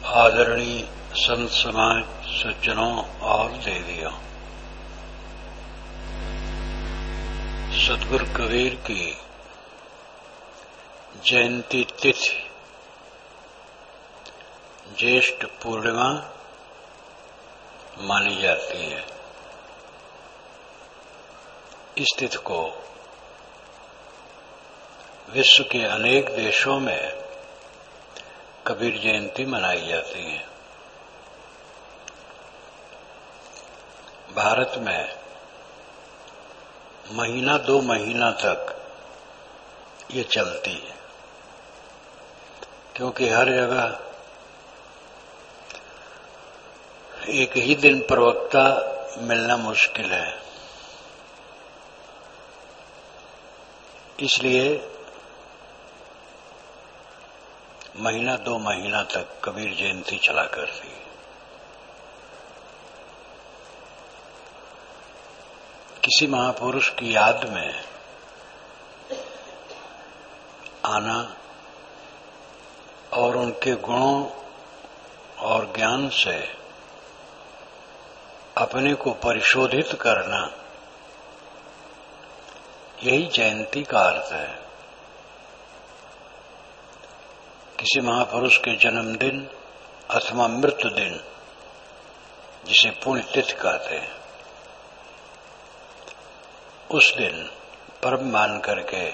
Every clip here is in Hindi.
आदरणीय संत समाज, सज्जनों और देवियों, सद्गुरु कबीर की जयंती तिथि ज्येष्ठ पूर्णिमा मानी जाती है। इस तिथि को विश्व के अनेक देशों में कबीर जयंती मनाई जाती है। भारत में महीना दो महीना तक ये चलती है, क्योंकि हर जगह एक ही दिन प्रवक्ता मिलना मुश्किल है। इसलिए महीना दो महीना तक कबीर जयंती चला करती है। किसी महापुरुष की याद में आना और उनके गुणों और ज्ञान से अपने को परिशोधित करना, यही जयंती का अर्थ है। किसी महापुरुष के जन्मदिन अथवा मृत्यु दिन, जिसे पुण्यतिथि कहते हैं, उस दिन पर्व मान करके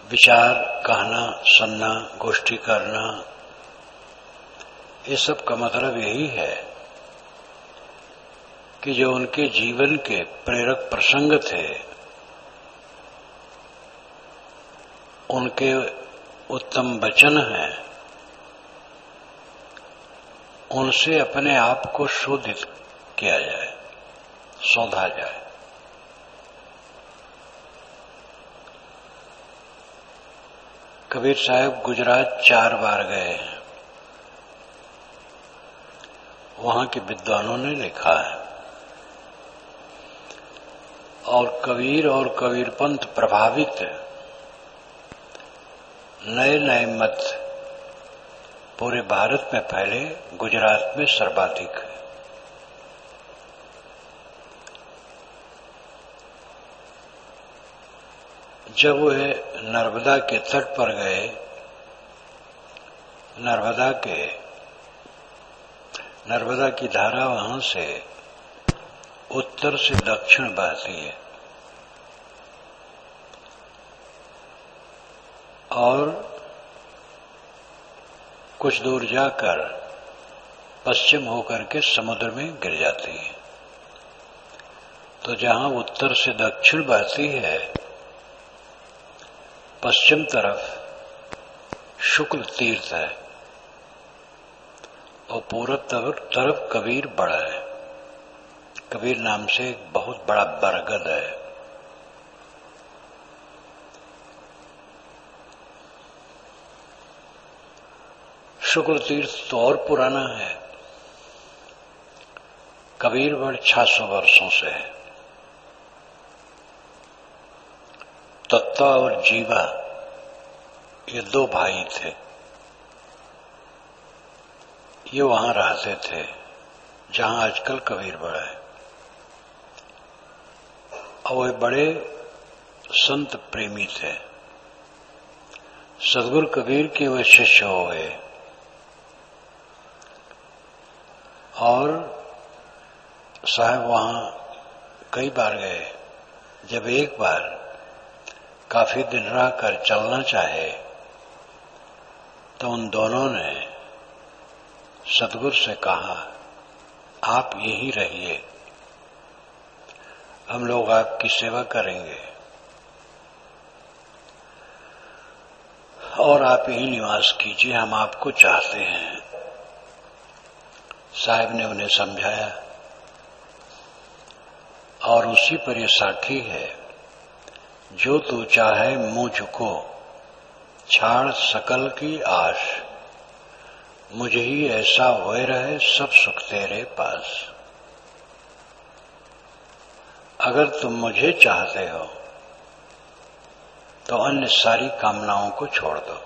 विचार कहना, सुनना, गोष्ठी करना, ये सब का मतलब यही है कि जो उनके जीवन के प्रेरक प्रसंग थे, उनके उत्तम वचन हैं, उनसे अपने आप को शोधित किया जाए, शोधा जाए। कबीर साहब गुजरात 4 बार गए हैं। वहां के विद्वानों ने लिखा है, और कबीर और कबीरपंथ प्रभावित नए नए मत पूरे भारत में फैले, गुजरात में सर्वाधिक है। जब वे नर्मदा के तट पर गए, नर्मदा की धारा वहां से उत्तर से दक्षिण बहती है, और कुछ दूर जाकर पश्चिम होकर के समुद्र में गिर जाती है। तो जहां उत्तर से दक्षिण बहती है, पश्चिम तरफ शुक्ल तीर्थ है और पूरब तरफ कबीर बड़ा है। कबीर नाम से एक बहुत बड़ा बरगद है। शुक्ल तीर्थ तो और पुराना है। कबीर बड़ 600 वर्षों से है। दत्ता और जीवा ये 2 भाई थे। ये वहां रहते थे जहां आजकल कबीर बड़ा है, और वे बड़े संत प्रेमी थे। सद्गुरु कबीर के वे शिष्य हो गए, और साहब वहां कई बार गए। जब एक बार काफी दिन रह कर चलना चाहे, तो उन दोनों ने सद्गुरु से कहा, आप यहीं रहिए, हम लोग आपकी सेवा करेंगे और आप यहीं निवास कीजिए, हम आपको चाहते हैं। साहब ने उन्हें समझाया, और उसी पर यह साखी है, जो तू चाहे मुझको छाड़ सकल की आश, मुझे ही ऐसा होए रहे सब सुख तेरे पास। अगर तुम मुझे चाहते हो तो अन्य सारी कामनाओं को छोड़ दो।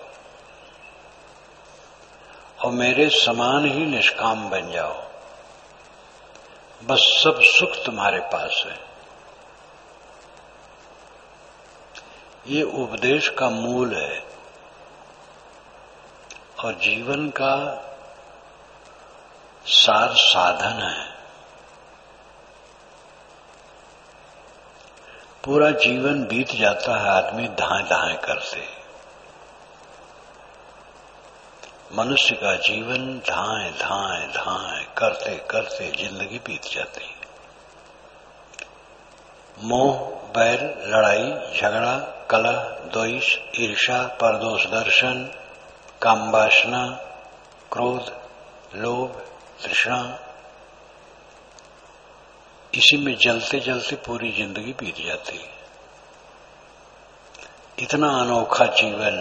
और मेरे समान ही निष्काम बन जाओ, बस सब सुख तुम्हारे पास है। ये उपदेश का मूल है और जीवन का सार साधन है। पूरा जीवन बीत जाता है आदमी धाए धाए करते। मनुष्य का जीवन धाए धाए धाए करते करते जिंदगी बीत जाती है। मोह, बैर, लड़ाई, झगड़ा, कलह, द्वेष, ईर्ष्या, परदोष दर्शन, काम वासना, क्रोध, लोभ, तृष्णा, इसी में जलते जलते पूरी जिंदगी बीत जाती है। इतना अनोखा जीवन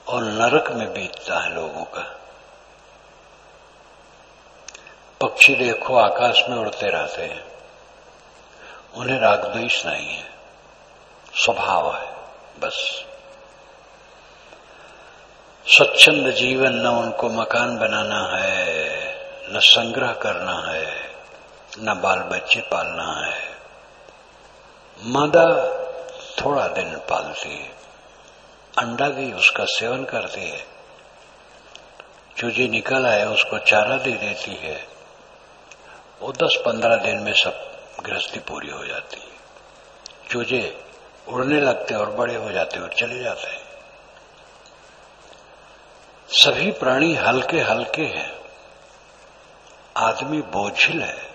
और नरक में बीतता है लोगों का। पक्षी देखो आकाश में उड़ते रहते हैं, उन्हें राग द्वेष नहीं है, स्वभाव है बस। स्वच्छंद जीवन, न उनको मकान बनाना है, न संग्रह करना है, न बाल बच्चे पालना है। मादा थोड़ा दिन पालती है, अंडा भी उसका सेवन करती है, चूजी निकल आए उसको चारा दे देती है। वो 10-15 दिन में सब गृहस्थी पूरी हो जाती है। चूजे उड़ने लगते और बड़े हो जाते और चले जाते हैं। सभी प्राणी हल्के हल्के हैं, आदमी बोझिल है।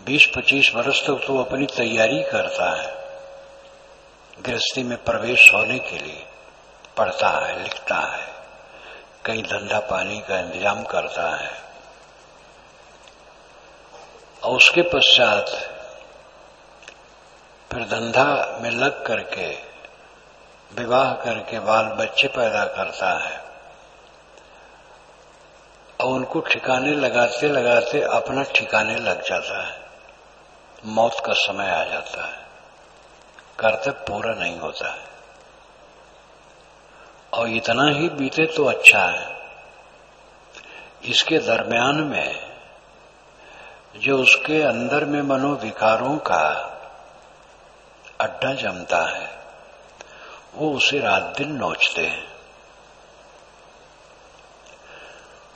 20-25 वर्ष तक तो अपनी तैयारी करता है, गृहस्थी में प्रवेश होने के लिए पढ़ता है, लिखता है, कहीं धंधा पानी का इंतजाम करता है, और उसके पश्चात फिर धंधा में लग करके विवाह करके बाल बच्चे पैदा करता है, और उनको ठिकाने लगाते लगाते अपना ठिकाने लग जाता है। मौत का समय आ जाता है, कर्तव्य पूरा नहीं होता है। और इतना ही बीते तो अच्छा है। इसके दरमियान में जो उसके अंदर में मनोविकारों का अड्डा जमता है, वो उसे रात दिन नोचते हैं।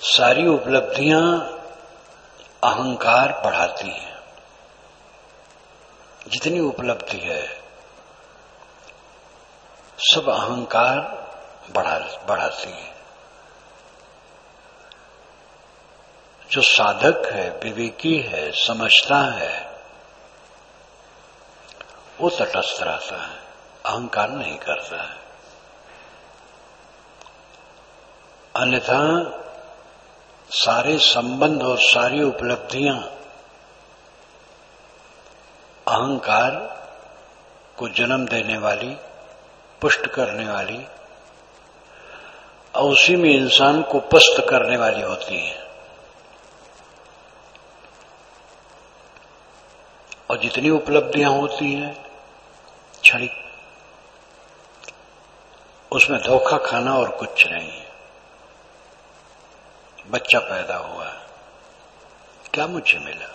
सारी उपलब्धियां अहंकार बढ़ाती हैं। जितनी उपलब्धि है सब अहंकार बढ़ाती है। जो साधक है, विवेकी है, समझता है, वो तटस्थ रहता है, अहंकार नहीं करता है। अन्यथा सारे संबंध और सारी उपलब्धियां अहंकार को जन्म देने वाली, पुष्ट करने वाली, और उसी में इंसान को पस्त करने वाली होती है। और जितनी उपलब्धियां होती हैं क्षणिक, उसमें धोखा खाना और कुछ नहीं है। बच्चा पैदा हुआ, क्या मुझे मिला?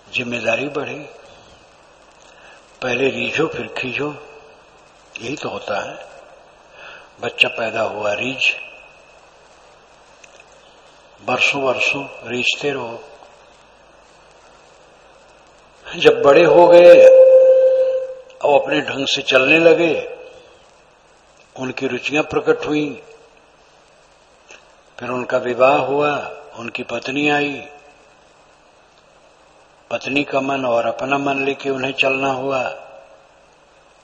जिम्मेदारी बढ़ी, पहले रीझो फिर खींचो, यही तो होता है। बच्चा पैदा हुआ, रीझ, बरसों वर्षों रीझते रहो। जब बड़े हो गए और अपने ढंग से चलने लगे, उनकी रुचियां प्रकट हुई, फिर उनका विवाह हुआ, उनकी पत्नी आई, पत्नी का मन और अपना मन लेके उन्हें चलना हुआ,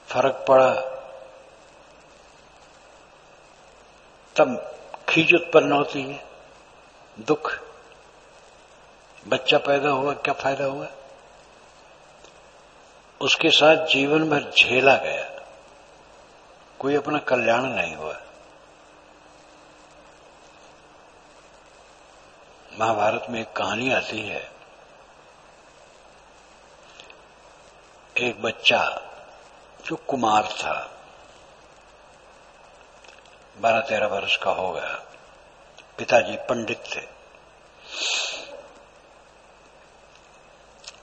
फर्क पड़ा, तब खींच उत्पन्न होती है, दुख। बच्चा पैदा हुआ, क्या फायदा हुआ? उसके साथ जीवन भर झेला गया, कोई अपना कल्याण नहीं हुआ। महाभारत में एक कहानी आती है, एक बच्चा जो कुमार था, 12-13 वर्ष का हो गया। पिताजी पंडित थे।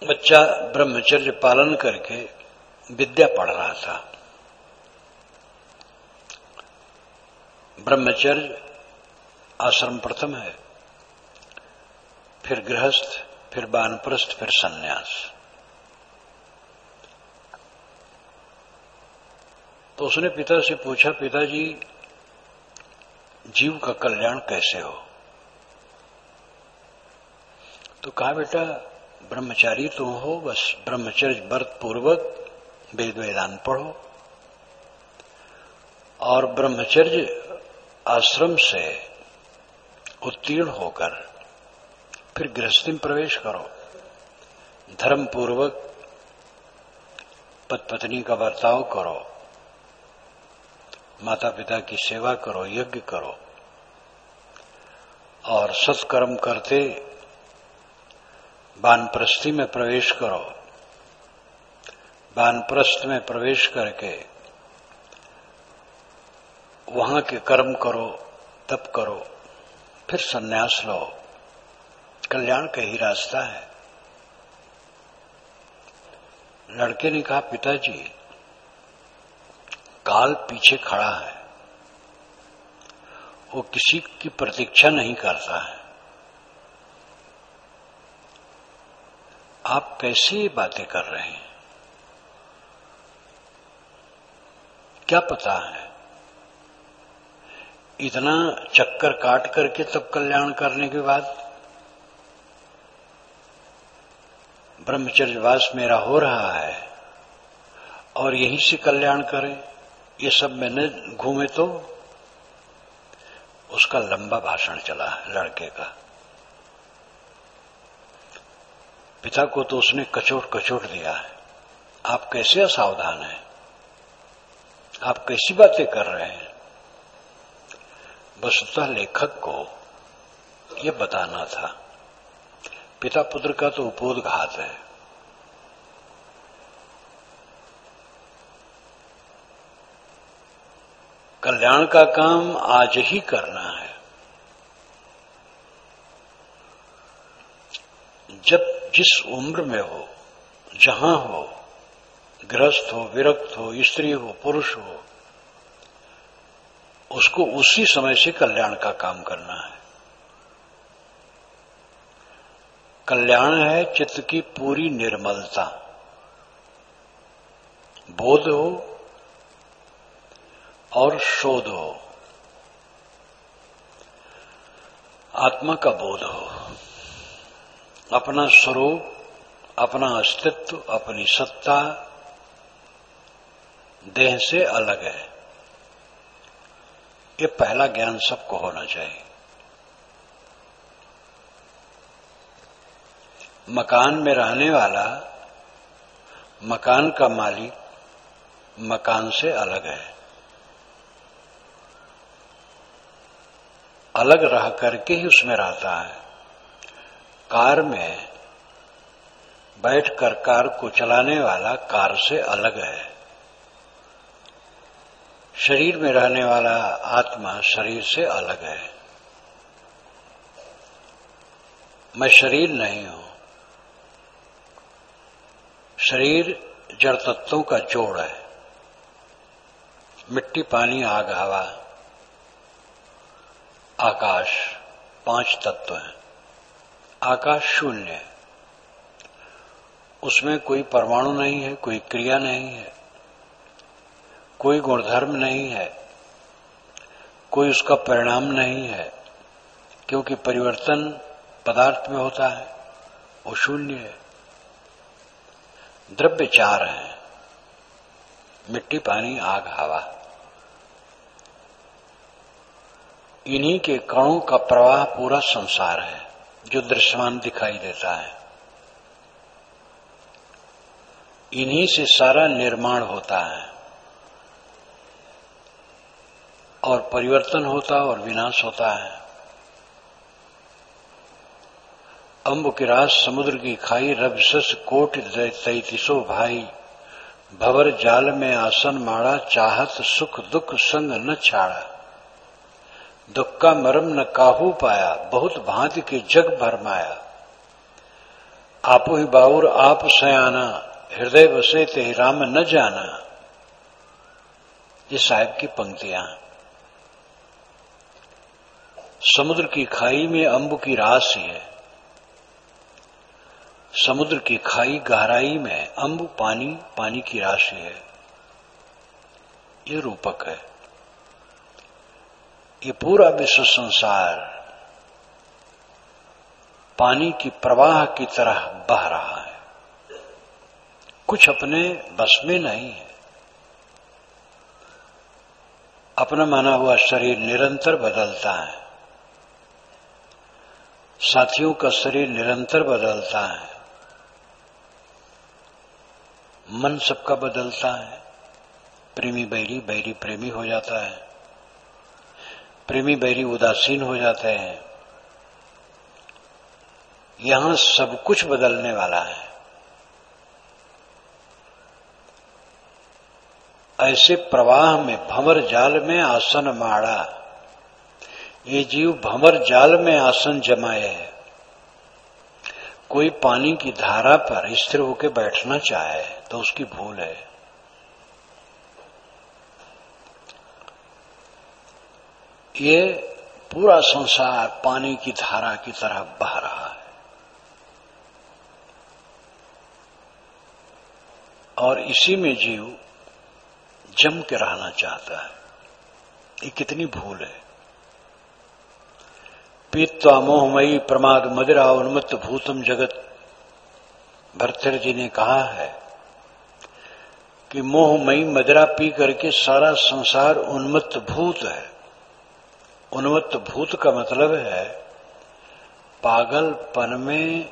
बच्चा ब्रह्मचर्य पालन करके विद्या पढ़ रहा था। ब्रह्मचर्य आश्रम प्रथम है, फिर गृहस्थ, फिर वानप्रस्थ, फिर सन्यास। तो उसने पिता से पूछा, पिताजी जीव का कल्याण कैसे हो? तो कहा, बेटा ब्रह्मचारी तुम हो, बस ब्रह्मचर्य व्रत पूर्वक वेद वेदांत पढ़ो और ब्रह्मचर्य आश्रम से उत्तीर्ण होकर फिर गृहस्थी में प्रवेश करो। धर्म पूर्वक पति पत्नी का बर्ताव करो, माता पिता की सेवा करो, यज्ञ करो और सत्कर्म करते वानप्रस्थी में प्रवेश करो। वानप्रस्थ में प्रवेश करके वहां के कर्म करो, तप करो, फिर सन्यास लो। कल्याण का ही रास्ता है। लड़के ने कहा, पिताजी काल पीछे खड़ा है, वो किसी की प्रतीक्षा नहीं करता है। आप कैसे ये बातें कर रहे हैं? क्या पता है इतना चक्कर काट करके तब कल्याण करने के बाद ब्रह्मचर्यवास मेरा हो रहा है और यहीं से कल्याण करें, ये सब मैंने घूमे। तो उसका लंबा भाषण चला है लड़के का। पिता को तो उसने कचोट कचोट दिया है। आप कैसे असावधान हैं? आप कैसी बातें कर रहे हैं? वस्तुतः लेखक को यह बताना था, पिता पुत्र का तो उपोद्घात है। कल्याण का काम आज ही करना है। जब जिस उम्र में हो, जहां हो, गृहस्थ हो, विरक्त हो, स्त्री हो, पुरुष हो, उसको उसी समय से कल्याण का काम करना है। कल्याण है चित्त की पूरी निर्मलता, बोध हो और शोध हो, आत्मा का बोध हो, अपना स्वरूप, अपना अस्तित्व, अपनी सत्ता देह से अलग है। ये पहला ज्ञान सबको होना चाहिए। मकान में रहने वाला, मकान का मालिक मकान से अलग है। अलग रह करके ही उसमें रहता है। कार में बैठकर कार को चलाने वाला कार से अलग है। शरीर में रहने वाला आत्मा शरीर से अलग है। मैं शरीर नहीं हूं। शरीर जड़ तत्वों का जोड़ है। मिट्टी, पानी, आग, हवा, आकाश, 5 तत्व हैं। आकाश शून्य है, उसमें कोई परमाणु नहीं है, कोई क्रिया नहीं है, कोई गुणधर्म नहीं है, कोई उसका परिणाम नहीं है, क्योंकि परिवर्तन पदार्थ में होता है, वो शून्य है। द्रव्य 4 हैं, मिट्टी, पानी, आग, हवा। इन्हीं के कणों का प्रवाह पूरा संसार है जो दृश्यमान दिखाई देता है। इन्हीं से सारा निर्माण होता है और परिवर्तन होता और विनाश होता है। अम्ब की रात समुद्र की खाई, रब सस कोट 33 भाई, भवर जाल में आसन माड़ा, चाहत सुख दुख संग न छाड़ा। दुख का मरम न काहू पाया, बहुत भांति के जग भरमाया। आपो ही बाउर आप सयाना, हृदय बसे ते राम न जाना। ये साहिब की पंक्तियां। समुद्र की खाई में अंबु की राशि है। समुद्र की खाई गहराई में अंबु पानी, पानी की राशि है। ये रूपक है। ये पूरा विश्व संसार पानी की प्रवाह की तरह बह रहा है, कुछ अपने बस में नहीं है। अपना माना हुआ शरीर निरंतर बदलता है, साथियों का शरीर निरंतर बदलता है, मन सबका बदलता है। प्रेमी बैरी, बैरी प्रेमी हो जाता है, प्रेमी बैरी उदासीन हो जाते हैं। यहां सब कुछ बदलने वाला है। ऐसे प्रवाह में भंवर जाल में आसन माड़ा, ये जीव भंवर जाल में आसन जमाए है। कोई पानी की धारा पर स्थिर होकर बैठना चाहे तो उसकी भूल है। ये पूरा संसार पानी की धारा की तरह बह रहा है और इसी में जीव जम के रहना चाहता है। ये कितनी भूल है। पीत्वा मोहमयी प्रमाद मदिरा उन्मत्त भूतम जगत। भर्तृहरि जी ने कहा है कि मोहमयी मदिरा पी करके सारा संसार उन्मत्त भूत है। उन्मत्त भूत का मतलब है पागलपन में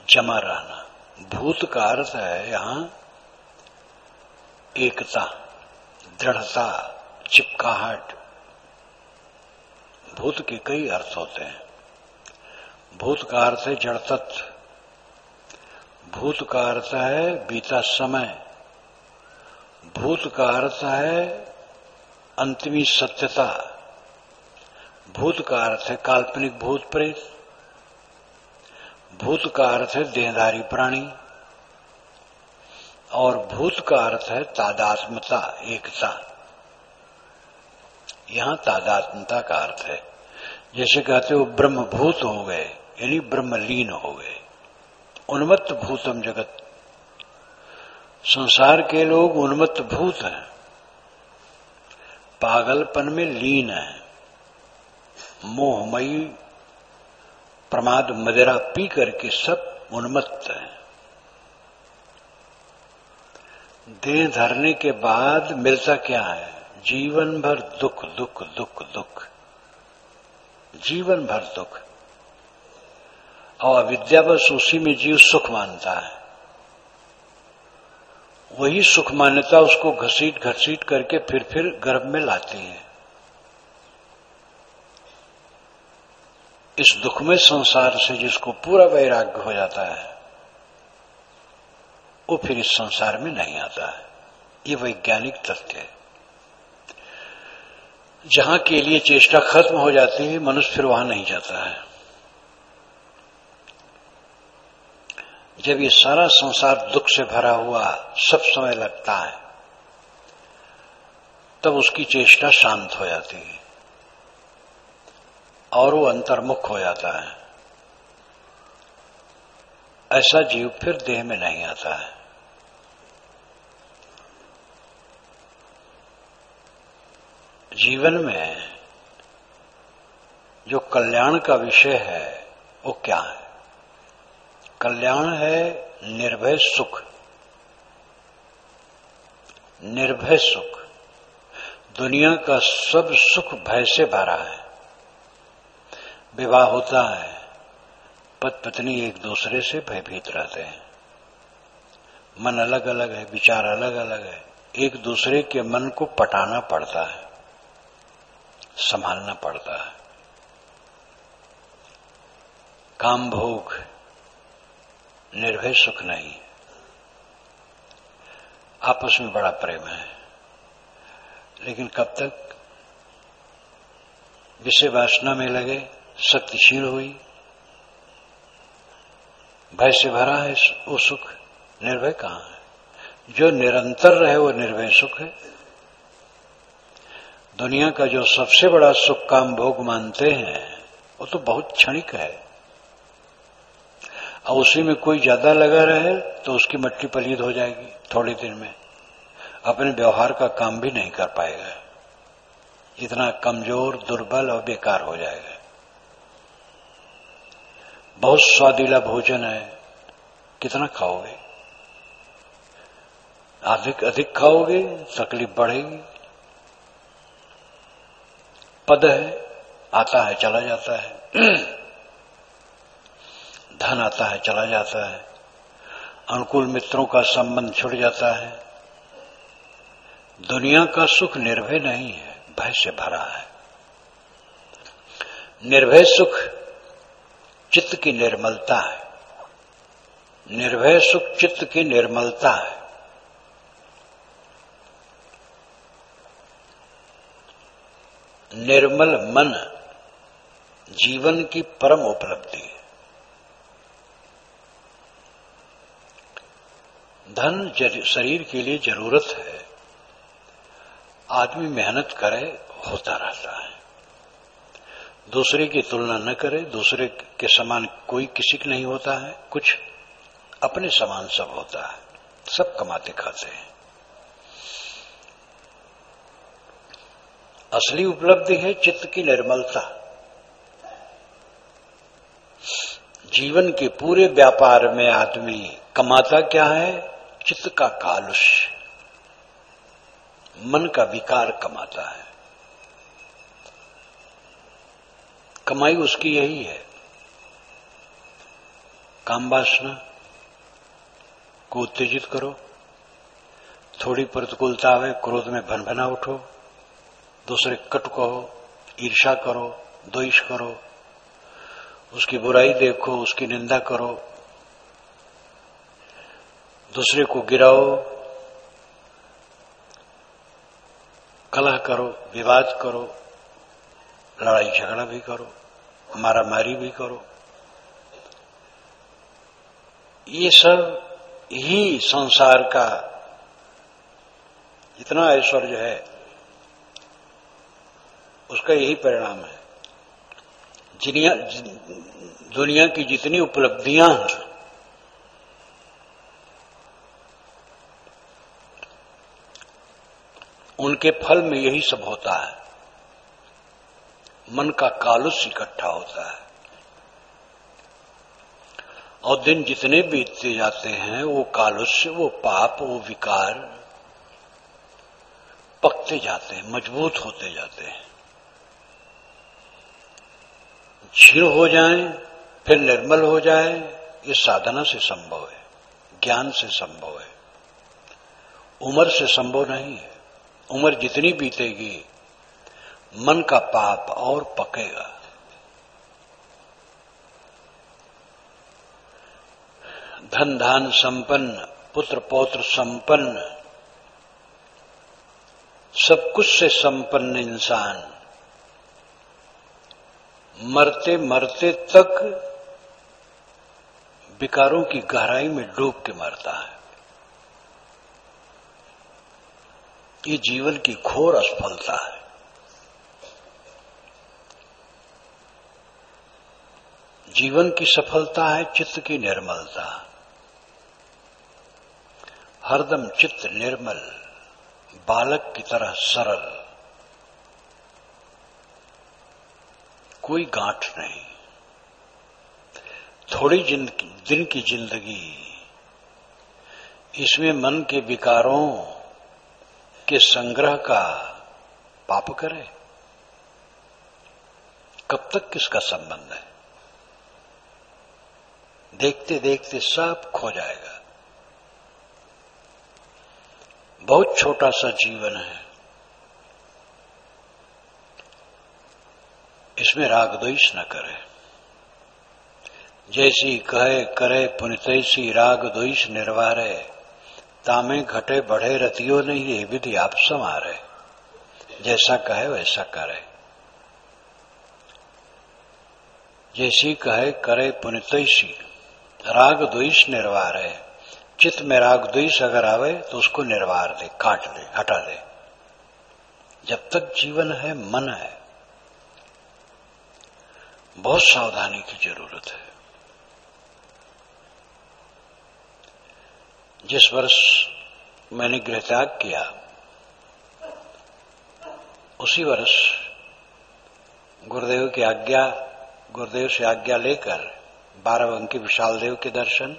जमा रहना। भूत का अर्थ है यहां एकता, दृढ़ता, चिपकाहट। भूत के कई अर्थ होते हैं। भूत का अर्थ है जड़ तत्व, भूत का अर्थ है बीता समय, भूत का अर्थ है अंतिमी सत्यता, भूत का अर्थ है काल्पनिक भूत प्रेत, भूत का अर्थ है देहधारी प्राणी, और भूत का अर्थ है तादात्म्यता, एकता। यहां तादात्म्यता का अर्थ है, जैसे कहते हो ब्रह्मभूत हो गए, यानी ब्रह्मलीन हो गए। उन्मत्त भूतम जगत। संसार के लोग उन्मत्त भूत हैं, पागलपन में लीन है, मोहमयी प्रमाद मदिरा पी करके सब उन्मत्त है। देह धरने के बाद मिलता क्या है? जीवन भर दुख दुख दुख दुख, जीवन भर दुख। और अविद्यावश उसी में जीव सुख मानता है। वही सुख मान्यता उसको घसीट घसीट करके फिर गर्भ में लाती है। इस दुखमय संसार से जिसको पूरा वैराग्य हो जाता है वो फिर इस संसार में नहीं आता है। ये वैज्ञानिक तथ्य है। जहां के लिए चेष्टा खत्म हो जाती है मनुष्य फिर वहां नहीं जाता है। जब ये सारा संसार दुख से भरा हुआ सब समय लगता है तब उसकी चेष्टा शांत हो जाती है और वो अंतर्मुख हो जाता है। ऐसा जीव फिर देह में नहीं आता है। जीवन में जो कल्याण का विषय है वो क्या है? कल्याण है निर्भय सुख। निर्भय सुख। दुनिया का सब सुख भय से भरा है। विवाह होता है, पति पत्नी एक दूसरे से भयभीत रहते हैं, मन अलग अलग है, विचार अलग अलग है, एक दूसरे के मन को पटाना पड़ता है, संभालना पड़ता है। काम भोग, निर्भय सुख नहीं। आपस में बड़ा प्रेम है, लेकिन कब तक? विषय वासना में लगे, शक्ति क्षीण हुई, भय से भरा है वो सुख, निर्भय कहाँ है? जो निरंतर रहे वो निर्भय सुख है। दुनिया का जो सबसे बड़ा सुख काम भोग मानते हैं वो तो बहुत क्षणिक है, और उसी में कोई ज्यादा लगा रहे तो उसकी मट्टी पलीद हो जाएगी, थोड़े दिन में अपने व्यवहार का काम भी नहीं कर पाएगा, इतना कमजोर, दुर्बल और बेकार हो जाएगा। बहुत स्वादिला भोजन है, कितना खाओगे? अधिक खाओगे तकलीफ बढ़ेगी। पद है, आता है चला जाता है, धन आता है चला जाता है, अनुकूल मित्रों का संबंध छूट जाता है। दुनिया का सुख निर्भय नहीं है, भय से भरा है। निर्भय सुख चित्त की निर्मलता है, निर्भय सुख चित्त की निर्मलता है। निर्मल मन जीवन की परम उपलब्धि है। धन शरीर के लिए जरूरत है, आदमी मेहनत करे होता रहता है, दूसरे की तुलना न करे, दूसरे के समान कोई किसी का नहीं होता है, कुछ अपने समान सब होता है, सब कमाते खाते हैं। असली उपलब्धि है चित्त की निर्मलता। जीवन के पूरे व्यापार में आदमी कमाता क्या है? चित्त का कालुष्य, मन का विकार कमाता है। कमाई उसकी यही है, काम वासना को उत्तेजित करो, थोड़ी प्रतिकूलता आवे क्रोध में भनभना उठो, दूसरे कट कहो, ईर्ष्या करो, द्वेष करो, उसकी बुराई देखो, उसकी निंदा करो, दूसरे को गिराओ, कलह करो, विवाद करो, लड़ाई झगड़ा भी करो, मारामारी भी करो। ये सब ही संसार का इतना ऐश्वर्य है, उसका यही परिणाम है। दुनिया की जितनी उपलब्धियां हैं उनके फल में यही सब होता है। मन का कालुष्य इकट्ठा होता है, और दिन जितने बीतते जाते हैं वो कालुष्य, वो पाप, वो विकार पकते जाते हैं, मजबूत होते जाते हैं, क्षीण हो जाएं, फिर निर्मल हो जाए। ये साधना से संभव है, ज्ञान से संभव है, उम्र से संभव नहीं है। उम्र जितनी बीतेगी मन का पाप और पकेगा। धन धान संपन्न, पुत्र पौत्र संपन्न, सब कुछ से संपन्न इंसान मरते मरते तक विकारों की गहराई में डूब के मरता है। ये जीवन की घोर असफलता है। जीवन की सफलता है चित्त की निर्मलता। हरदम चित्त निर्मल, बालक की तरह सरल, कोई गांठ नहीं। थोड़ी दिन की जिंदगी, इसमें मन के विकारों के संग्रह का पाप करे, कब तक किसका संबंध है? देखते देखते सब खो जाएगा। बहुत छोटा सा जीवन है, इसमें राग द्वेष न करे। जैसी कहे करे पुनितैसी राग द्वेष निर्वारे, तामे घटे बढ़े रतियो नहीं ये विधि आप समारे। जैसा कहे वैसा करे। जैसी कहे करे पुनितैसी, राग द्वेष निर्वार है। चित्त में राग द्वेष अगर आवे तो उसको निर्वार दे, काट दे, हटा दे। जब तक जीवन है, मन है, बहुत सावधानी की जरूरत है। जिस वर्ष मैंने गृह त्याग किया, उसी वर्ष गुरुदेव से आज्ञा लेकर बाराबंकी विशाल देव के दर्शन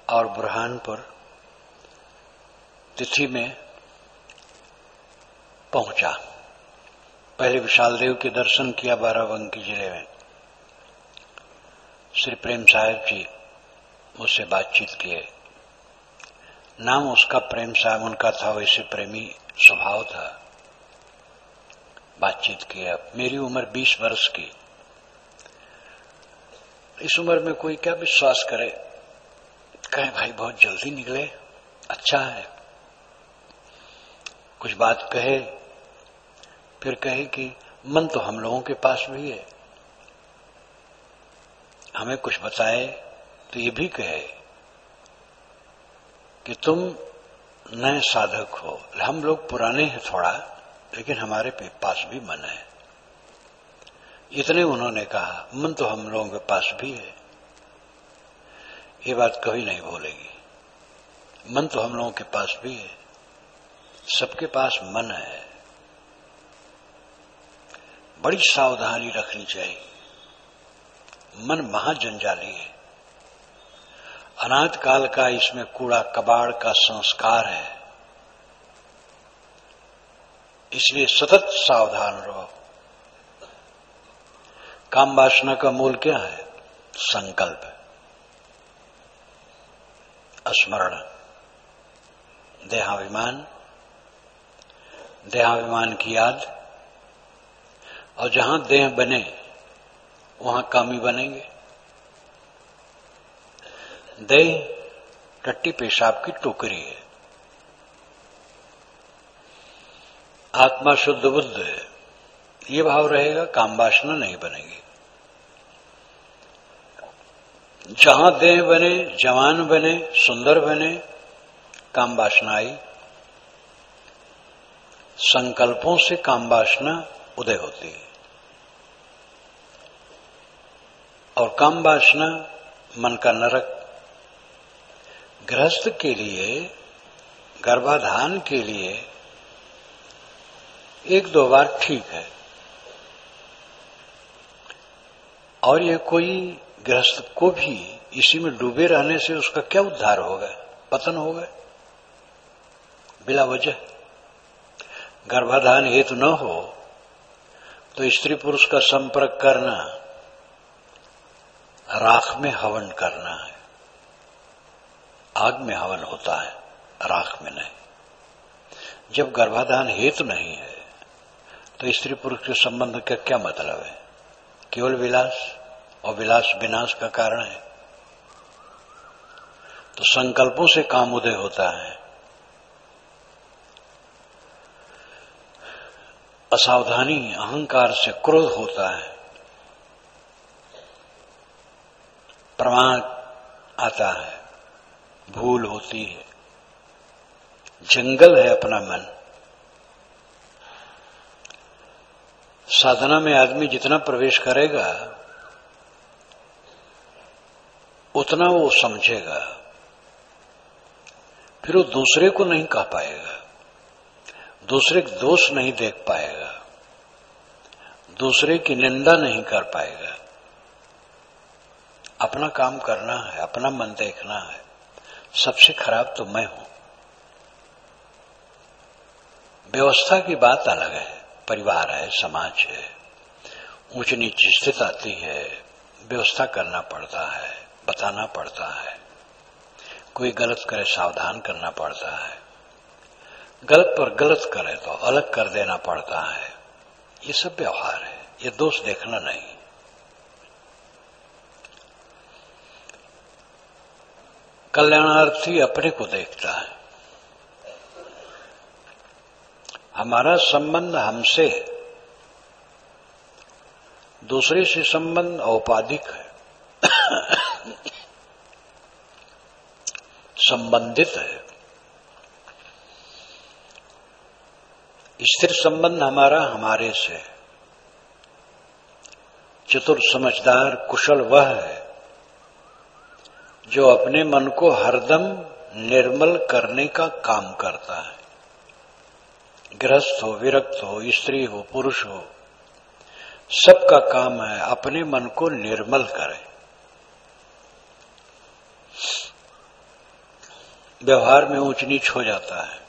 और बुरहानपुर तिथि में पहुंचा। पहले विशाल देव के दर्शन किया बाराबंकी जिले में। श्री प्रेम साहब जी मुझसे बातचीत किए। नाम उसका प्रेम साहब उनका था, वैसे प्रेमी स्वभाव था। बातचीत किया। मेरी उम्र 20 वर्ष की। इस उम्र में कोई क्या विश्वास करे, कहे भाई बहुत जल्दी निकले, अच्छा है। कुछ बात कहे, फिर कहे कि मन तो हम लोगों के पास भी है। हमें कुछ बताए तो ये भी कहे कि तुम नए साधक हो, हम लोग पुराने हैं थोड़ा, लेकिन हमारे पास भी मन है। इतने उन्होंने कहा, मन तो हम लोगों के पास भी है। ये बात कभी नहीं भूलेगी। मन तो हम लोगों के पास भी है, सबके पास मन है। बड़ी सावधानी रखनी चाहिए। मन महाजंजाली है। अनाथ काल का इसमें कूड़ा कबाड़ का संस्कार है, इसलिए सतत सावधान रहो। काम वासना का मूल क्या है? संकल्प, स्मरण, देहाभिमान, देहाभिमान की याद। और जहां देह बने वहां कामी बनेंगे। देह टट्टी पेशाब की टोकरी है, आत्मा शुद्ध बुद्ध है। ये भाव रहेगा, काम वासना नहीं बनेगी। जहां देह बने, जवान बने, सुंदर बने, काम वासना आई। संकल्पों से काम वासना उदय होती है। और काम वासना मन का नरक। गृहस्थ के लिए, गर्भाधान के लिए 1-2 बार ठीक है। और यह कोई गृहस्थ को भी इसी में डूबे रहने से उसका क्या उद्धार होगा? पतन होगा बिला वजह। गर्भाधान हेतु न हो तो स्त्री पुरुष का संपर्क करना राख में हवन करना है। आग में हवन होता है, राख में नहीं। जब गर्भाधान हेतु नहीं है तो स्त्री पुरुष के संबंध का क्या मतलब है? केवल विलास, और विलास विनाश का कारण है। तो संकल्पों से काम उदय होता है। असावधानी, अहंकार से क्रोध होता है, प्रमाद आता है, भूल होती है। जंगल है अपना मन। साधना में आदमी जितना प्रवेश करेगा उतना वो समझेगा, फिर वो दूसरे को नहीं कह पाएगा, दूसरे के दोष नहीं देख पाएगा, दूसरे की निंदा नहीं कर पाएगा। अपना काम करना है, अपना मन देखना है। सबसे खराब तो मैं हूं। व्यवस्था की बात अलग है, परिवार है, समाज है, ऊंच नीच स्थिति आती है, व्यवस्था करना पड़ता है, बताना पड़ता है। कोई गलत करे सावधान करना पड़ता है, गलत पर गलत करे तो अलग कर देना पड़ता है। ये सब व्यवहार है, ये दोष देखना नहीं। कल्याणार्थी अपने को देखता है। हमारा संबंध हमसे दूसरे से संबंध औपाधिक है, संबंधित है। स्थिर संबंध हमारा हमारे से। चतुर समझदार कुशल वह है जो अपने मन को हरदम निर्मल करने का काम करता है। गृहस्थ हो, विरक्त हो, स्त्री हो, पुरुष हो, सबका काम है अपने मन को निर्मल करे। व्यवहार में ऊंच नीच हो जाता है,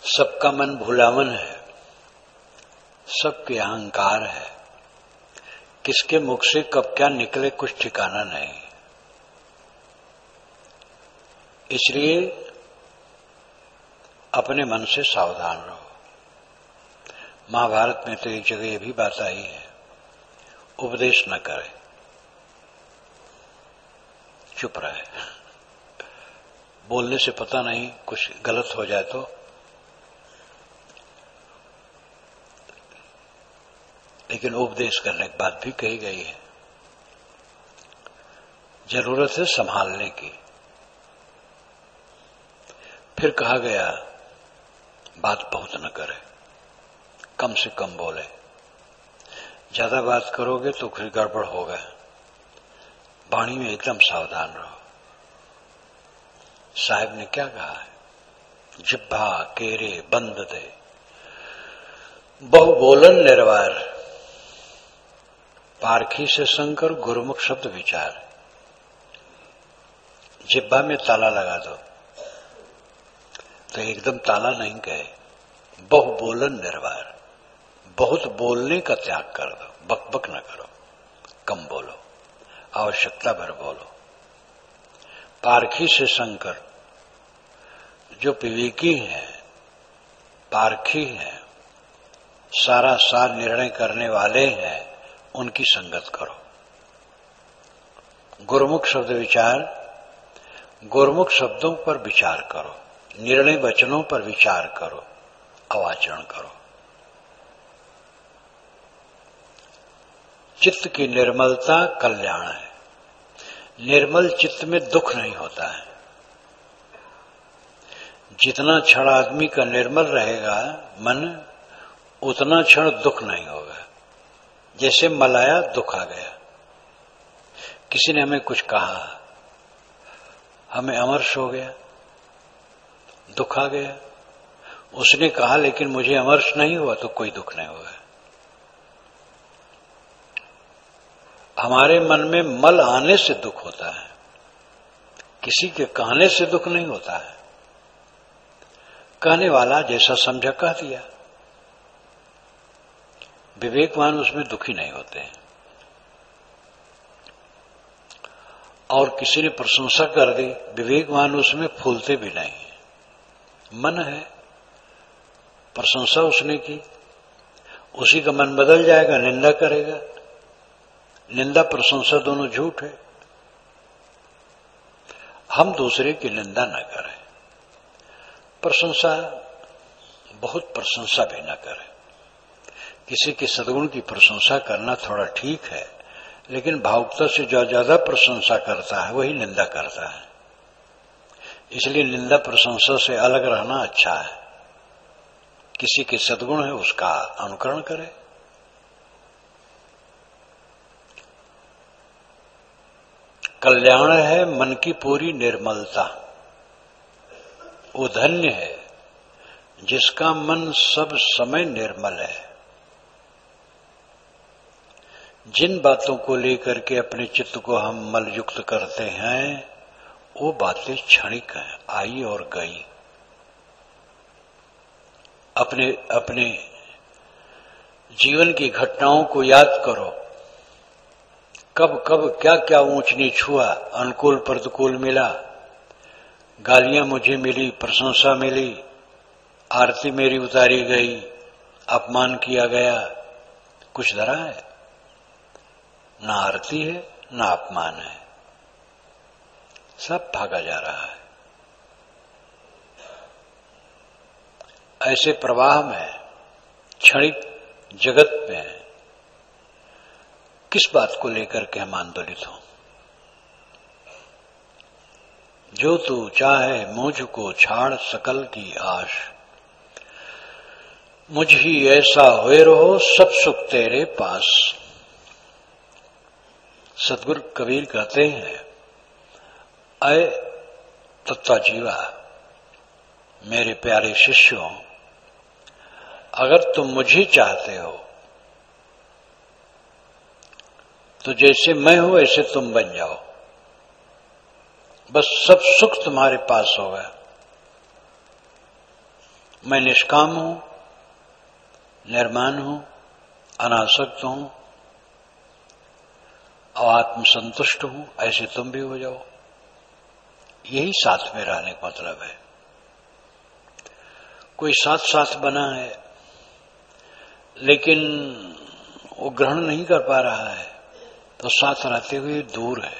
सबका मन भुलावन है, सबके अहंकार है, किसके मुख से कब क्या निकले कुछ ठिकाना नहीं। इसलिए अपने मन से सावधान रहो। महाभारत में तो एक जगह यह भी बात आई है, उपदेश न करे, चुप रहे। बोलने से पता नहीं कुछ गलत हो जाए तो, लेकिन उपदेश करने की बात भी कही गई है। जरूरत है संभालने की। फिर कहा गया बात बहुत न करे, कम से कम बोले। ज्यादा बात करोगे तो फिर गड़बड़ होगा। वाणी में एकदम सावधान रहो। साहब ने क्या कहा है, जिह्वा केरे बंद दे, बहु बोलन निर्वार, पारखी से संकर गुरुमुख शब्द विचार। जिह्वा में ताला लगा दो तो एकदम ताला नहीं कहे। बहु बोलन निर्वार, बहुत बोलने का त्याग कर दो, बकबक न करो, कम बोलो, आवश्यकता भर बोलो। पारखी से संकर, जो विवेकी है, पारखी है, सारा सार निर्णय करने वाले हैं, उनकी संगत करो। गुरुमुख शब्द विचार, गुरुमुख शब्दों पर विचार करो, निर्णय वचनों पर विचार करो, अवाचरण करो। चित्त की निर्मलता कल्याण है। निर्मल चित्त में दुख नहीं होता है। जितना क्षण आदमी का निर्मल रहेगा मन, उतना क्षण दुख नहीं होगा। जैसे मलाया दुख आ गया, किसी ने हमें कुछ कहा, हमें अमर्ष हो गया, दुख आ गया। उसने कहा लेकिन मुझे अमर्ष नहीं हुआ तो कोई दुख नहीं होगा। हमारे मन में मल आने से दुख होता है, किसी के कहने से दुख नहीं होता है। कहने वाला जैसा समझा कह दिया। विवेकवान उसमें दुखी नहीं होते हैं। और किसी ने प्रशंसा कर दी, विवेकवान उसमें फूलते भी नहीं। मन है, प्रशंसा उसने की, उसी का मन बदल जाएगा, निंदा करेगा। निंदा प्रशंसा दोनों झूठ है। हम दूसरे की निंदा न करें, प्रशंसा, बहुत प्रशंसा भी न करें। किसी के सद्गुण की प्रशंसा करना थोड़ा ठीक है, लेकिन भावुकता से जो ज्यादा प्रशंसा करता है वही निंदा करता है। इसलिए निंदा प्रशंसा से अलग रहना अच्छा है। किसी के सद्गुण है उसका अनुकरण करें। कल्याण है मन की पूरी निर्मलता। वो धन्य है जिसका मन सब समय निर्मल है। जिन बातों को लेकर के अपने चित्त को हम मलयुक्त करते हैं वो बातें क्षणिक हैं, आई और गई। अपने जीवन की घटनाओं को याद करो। कब कब क्या क्या ऊंच नीच हुआ, अनुकूल प्रतिकूल मिला, गालियां मुझे मिली, प्रशंसा मिली, आरती मेरी उतारी गई, अपमान किया गया। कुछ धरा है? ना आरती है ना अपमान है, सब भागा जा रहा है। ऐसे प्रवाह में, क्षणिक जगत में किस बात को लेकर के हम आंदोलित हों? जो तू चाहे मुझको छाड़ सकल की आश, मुझ ही ऐसा होए रहो सब सुख तेरे पास। सतगुरु कबीर कहते हैं, अय तत्वा जीवा, मेरे प्यारे शिष्यों, अगर तुम मुझे चाहते हो तो जैसे मैं हूं ऐसे तुम बन जाओ, बस सब सुख तुम्हारे पास होगा। मैं निष्काम हूं, निर्माण हूं, अनासक्त हूं और आत्मसंतुष्ट हूं, ऐसे तुम भी हो जाओ। यही साथ में रहने का मतलब है। कोई साथ साथ बना है लेकिन वो ग्रहण नहीं कर पा रहा है तो साथ रहते हुए दूर है।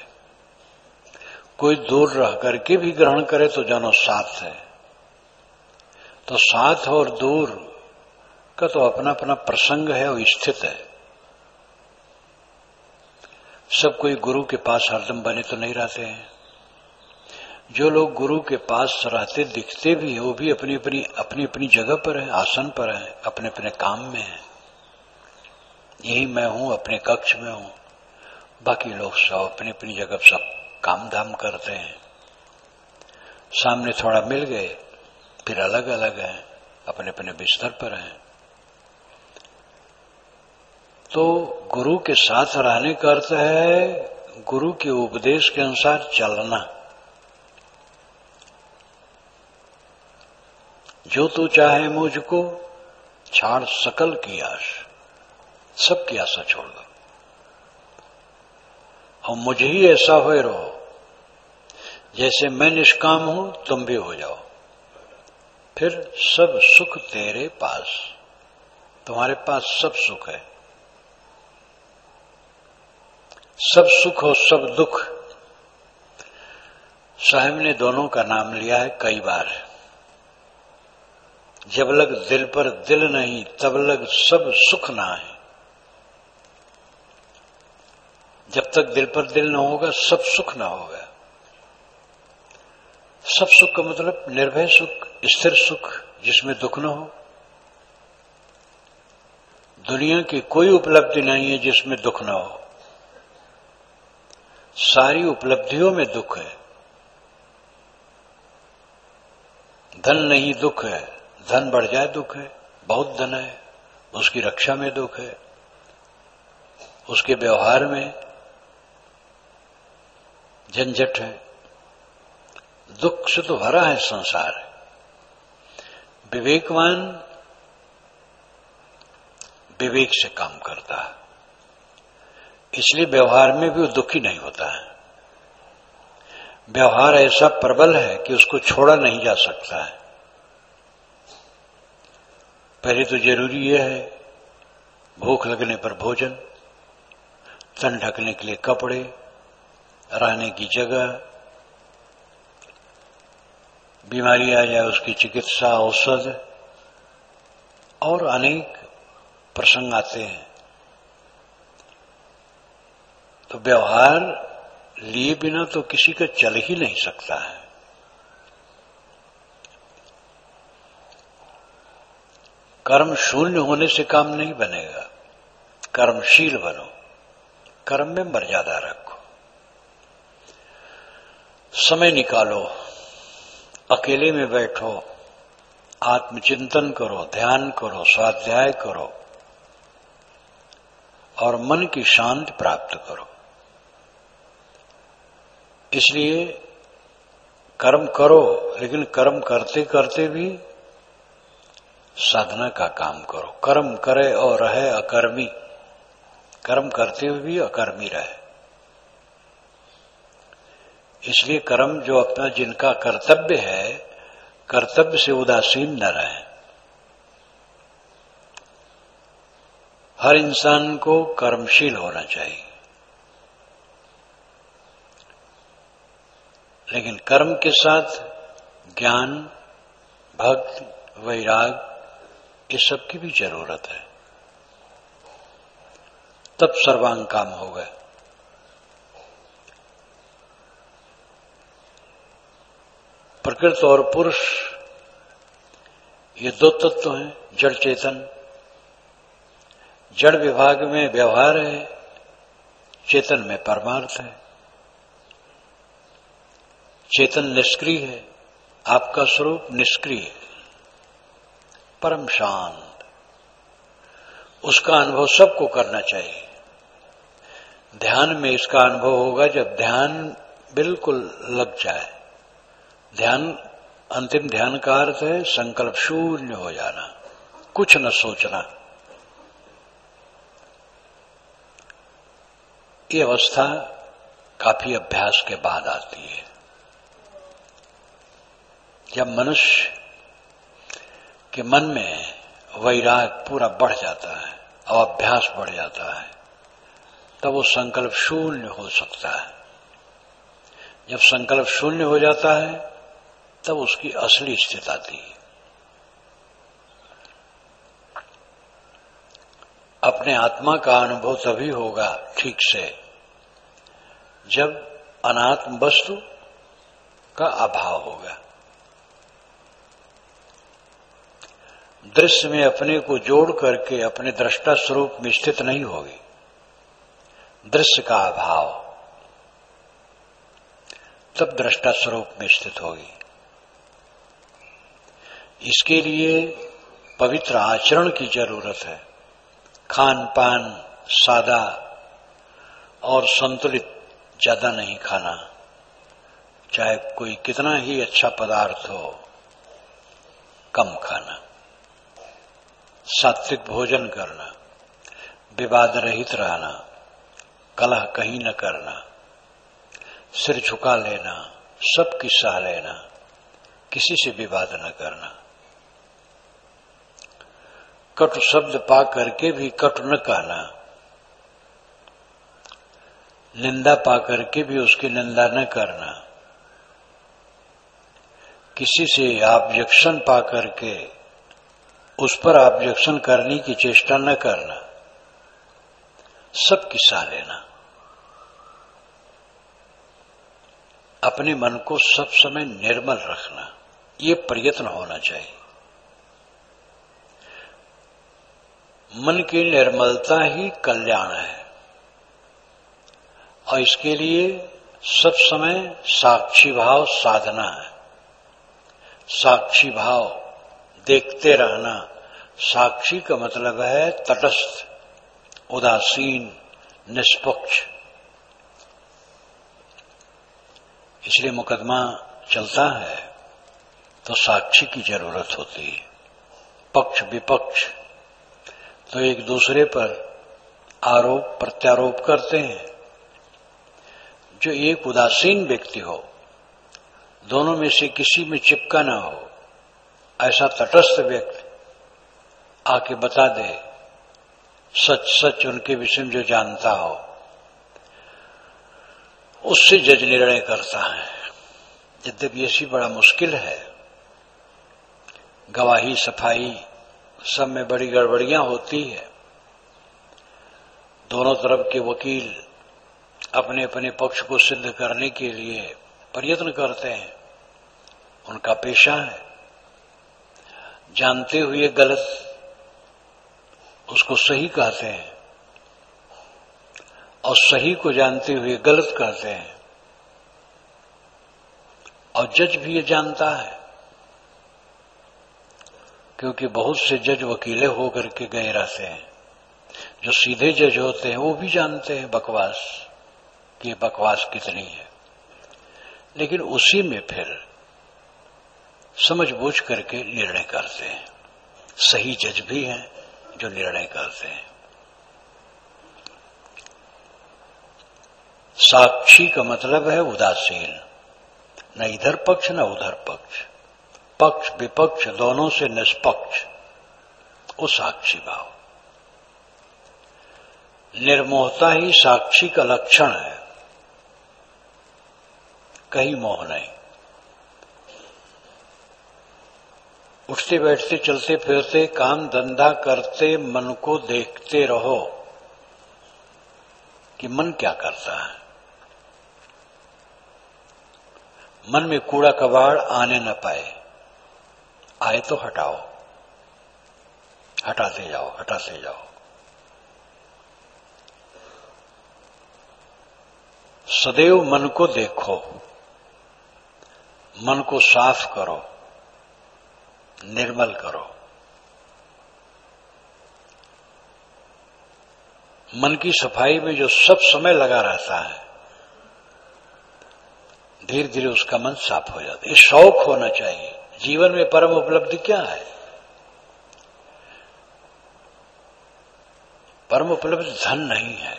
कोई दूर रह करके भी ग्रहण करे तो जानो साथ है। तो साथ और दूर का तो अपना अपना प्रसंग है और स्थित है। सब कोई गुरु के पास हरदम बने तो नहीं रहते हैं। जो लोग गुरु के पास रहते दिखते भी है वो भी अपनी अपनी जगह पर है, आसन पर है, अपने अपने काम में है। यही मैं हूं, अपने कक्ष में हूं, बाकी लोग सब अपनी अपनी जगह सब काम धाम करते हैं। सामने थोड़ा मिल गए फिर अलग अलग हैं, अपने अपने बिस्तर पर हैं। तो गुरु के साथ रहने का अर्थ है गुरु के उपदेश के अनुसार चलना। जो तू चाहे मुझको छाड़ सकल की आश, सबकी आशा छोड़ दो और मुझे ही ऐसा होए रहो जैसे मैं निष्काम हूं तुम भी हो जाओ, फिर सब सुख तेरे पास। तुम्हारे पास सब सुख है। सब सुख और सब दुख, साहब ने दोनों का नाम लिया है कई बार। जब लग दिल पर दिल नहीं तब लग सब सुख ना है। जब तक दिल पर दिल न होगा सब सुख ना होगा। सब सुख का मतलब निर्भय सुख, स्थिर सुख, जिसमें दुख न हो। दुनिया की कोई उपलब्धि नहीं है जिसमें दुख न हो। सारी उपलब्धियों में दुख है। धन नहीं दुख है, धन बढ़ जाए दुख है। बहुत धन है उसकी रक्षा में दुख है, उसके व्यवहार में झंझट है। दुख से तो भरा है संसार। विवेकवान विवेक से काम करता है, इसलिए व्यवहार में भी वो दुखी नहीं होता है। व्यवहार ऐसा प्रबल है कि उसको छोड़ा नहीं जा सकता है। पहले तो जरूरी यह है भूख लगने पर भोजन, तन ढकने के लिए कपड़े, रहने की जगह, बीमारी आ जाए उसकी चिकित्सा, औषध और अनेक प्रसंग आते हैं। तो व्यवहार लिए बिना तो किसी का चल ही नहीं सकता है। कर्म शून्य होने से काम नहीं बनेगा। कर्मशील बनो, कर्म में मर्यादा रखो, समय निकालो, अकेले में बैठो, आत्मचिंतन करो, ध्यान करो, स्वाध्याय करो और मन की शांति प्राप्त करो। इसलिए कर्म करो, लेकिन कर्म करते करते भी साधना का काम करो। कर्म करे और रहे अकर्मी, कर्म करते हुए भी अकर्मी रहे। इसलिए कर्म जो अपना जिनका कर्तव्य है, कर्तव्य से उदासीन न रहे। हर इंसान को कर्मशील होना चाहिए, लेकिन कर्म के साथ ज्ञान, भक्ति, वैराग, इस सब की भी जरूरत है। तब सर्वांग काम हो गए। प्रकृति और पुरुष ये दो तत्व हैं, जड़ चेतन। जड़ विभाग में व्यवहार है, चेतन में परमार्थ है। चेतन निष्क्रिय है, आपका स्वरूप निष्क्रिय है, परम शांत। उसका अनुभव सबको करना चाहिए। ध्यान में इसका अनुभव होगा जब ध्यान बिल्कुल लग जाए। ध्यान, अंतिम ध्यान का अर्थ है संकल्प शून्य हो जाना, कुछ न सोचना। ये अवस्था काफी अभ्यास के बाद आती है। जब मनुष्य के मन में वैराग पूरा बढ़ जाता है और अभ्यास बढ़ जाता है, तब वो संकल्प शून्य हो सकता है। जब संकल्प शून्य हो जाता है तब उसकी असली स्थिति आती है। अपने आत्मा का अनुभव तभी होगा ठीक से जब अनात्म वस्तु का अभाव होगा। दृश्य में अपने को जोड़ करके अपने दृष्टा स्वरूप में स्थित नहीं होगी। दृश्य का अभाव, तब दृष्टा स्वरूप में स्थित होगी। इसके लिए पवित्र आचरण की जरूरत है। खान पान सादा और संतुलित ज्यादा नहीं खाना, चाहे कोई कितना ही अच्छा पदार्थ हो, कम खाना। सात्विक भोजन करना, विवाद रहित रहना, कलह कहीं न करना, सिर झुका लेना, सबकी सह लेना, किसी से विवाद न करना। कटु शब्द पा करके भी कटु न कहना, निंदा पा करके भी उसकी निंदा न करना, किसी से ऑब्जेक्शन पा करके उस पर ऑब्जेक्शन करने की चेष्टा न करना, सबकी सह लेना। अपने मन को सब समय निर्मल रखना, ये प्रयत्न होना चाहिए। मन की निर्मलता ही कल्याण है और इसके लिए सब समय साक्षी भाव साधना है। साक्षी भाव, देखते रहना। साक्षी का मतलब है तटस्थ, उदासीन, निष्पक्ष। इसलिए मुकदमा चलता है तो साक्षी की जरूरत होती है। पक्ष विपक्ष तो एक दूसरे पर आरोप प्रत्यारोप करते हैं। जो एक उदासीन व्यक्ति हो, दोनों में से किसी में चिपका ना हो, ऐसा तटस्थ व्यक्ति आके बता दे सच सच उनके विषय में जो जानता हो, उससे जज निर्णय करता है। यद्यपि ऐसी बड़ा मुश्किल है, गवाही सफाई सब में बड़ी गड़बड़ियां होती है। दोनों तरफ के वकील अपने अपने पक्ष को सिद्ध करने के लिए प्रयत्न करते हैं, उनका पेशा है। जानते हुए गलत उसको सही कहते हैं और सही को जानते हुए गलत कहते हैं, और जज भी ये जानता है, क्योंकि बहुत से जज वकीले होकर के गए रहते हैं। जो सीधे जज होते हैं वो भी जानते हैं बकवास कि बकवास कितनी है, लेकिन उसी में फिर समझ बूझ करके निर्णय करते हैं। सही जज भी हैं जो निर्णय करते हैं। साक्षी का मतलब है उदासीन, न इधर पक्ष न उधर पक्ष, पक्ष विपक्ष दोनों से निष्पक्ष, वो साक्षी भाव। निर्मोहता ही साक्षी का लक्षण है, कहीं मोह नहीं। उठते बैठते चलते फिरते काम धंधा करते मन को देखते रहो, कि मन क्या करता है। मन में कूड़ा कबाड़ आने न पाए, आए तो हटाओ, हटाते जाओ, हटाते जाओ। सदैव मन को देखो, मन को साफ करो, निर्मल करो। मन की सफाई में जो सब समय लगा रहता है, धीरे धीरे उसका मन साफ हो जाता है। ये शौक होना चाहिए। जीवन में परम उपलब्धि क्या है? परम उपलब्धि धन नहीं है।